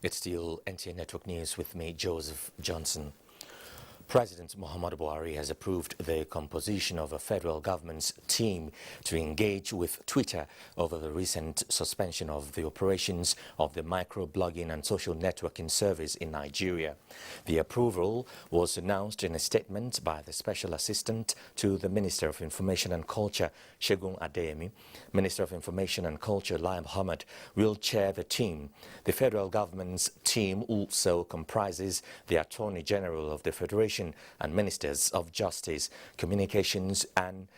It's still NTA Network News with me, Joseph Johnson. President Muhammadu Buhari has approved the composition of a federal government's team to engage with Twitter over the recent suspension of the operations of the microblogging and social networking service in Nigeria. The approval was announced in a statement by the Special Assistant to the Minister of Information and Culture, Segun Adeyemi. Minister of Information and Culture, Lai Mohammed, will chair the team. The federal government's team also comprises the Attorney General of the Federation and Ministers of Justice, Communications and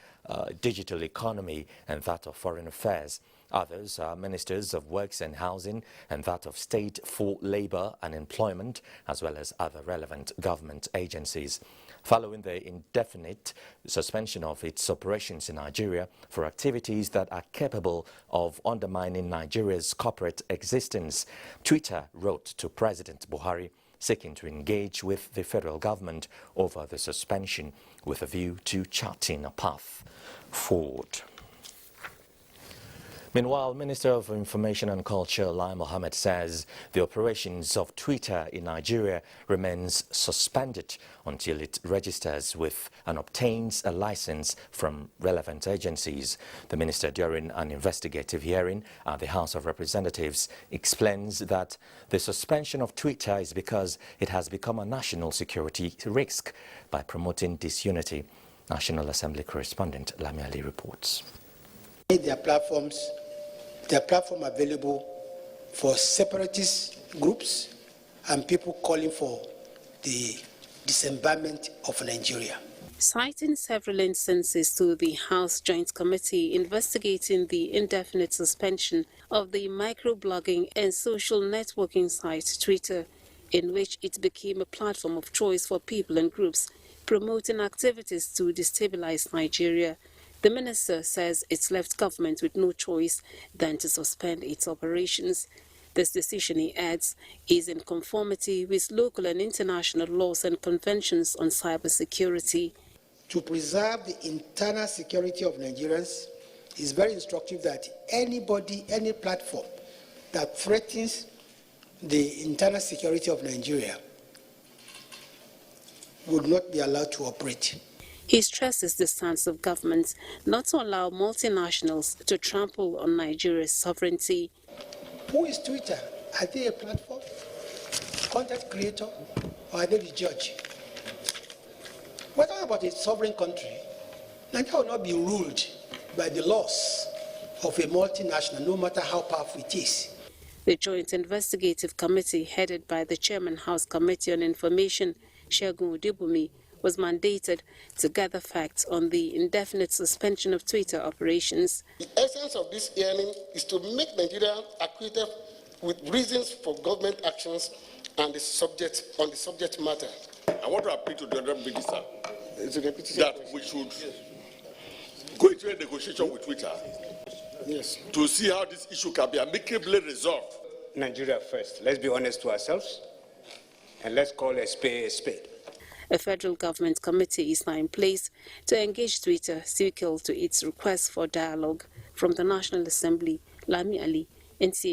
Digital Economy and that of Foreign Affairs. Others are Ministers of Works and Housing and that of State for Labour and Employment, as well as other relevant government agencies. Following the indefinite suspension of its operations in Nigeria for activities that are capable of undermining Nigeria's corporate existence, Twitter wrote to President Buhari seeking to engage with the federal government over the suspension with a view to charting a path forward. Meanwhile, Minister of Information and Culture, Lai Mohammed, says the operations of Twitter in Nigeria remains suspended until it registers with and obtains a license from relevant agencies. The minister, during an investigative hearing at the House of Representatives, explains that the suspension of Twitter is because it has become a national security risk by promoting disunity. National Assembly correspondent Lami Ali reports. Their platform available for separatist groups and people calling for the dismemberment of Nigeria. Citing several instances to the House Joint Committee investigating the indefinite suspension of the microblogging and social networking site Twitter, in which it became a platform of choice for people and groups promoting activities to destabilize Nigeria, the minister says it's left government with no choice than to suspend its operations. This decision, he adds, is in conformity with local and international laws and conventions on cybersecurity. To preserve the internal security of Nigerians, it's very instructive that anybody, any platform that threatens the internal security of Nigeria would not be allowed to operate. He stresses the stance of government not to allow multinationals to trample on Nigeria's sovereignty. Who is Twitter? Are they a platform, content creator, or are they the judge? We're talking about a sovereign country. Nigeria will not be ruled by the laws of a multinational, no matter how powerful it is. The Joint Investigative Committee, headed by the Chairman House Committee on Information, Segun Adeyemi, was mandated to gather facts on the indefinite suspension of Twitter operations. The essence of this hearing is to make Nigeria acquainted with reasons for government actions and the subject matter. I want to appeal to the Honourable Minister that we should go into a negotiation with Twitter to see how this issue can be amicably resolved. Nigeria first. Let's be honest to ourselves and let's call a spade a spade. A federal government committee is now in place to engage Twitter, sequel to its request for dialogue. From the National Assembly, Lami Ali, NTA.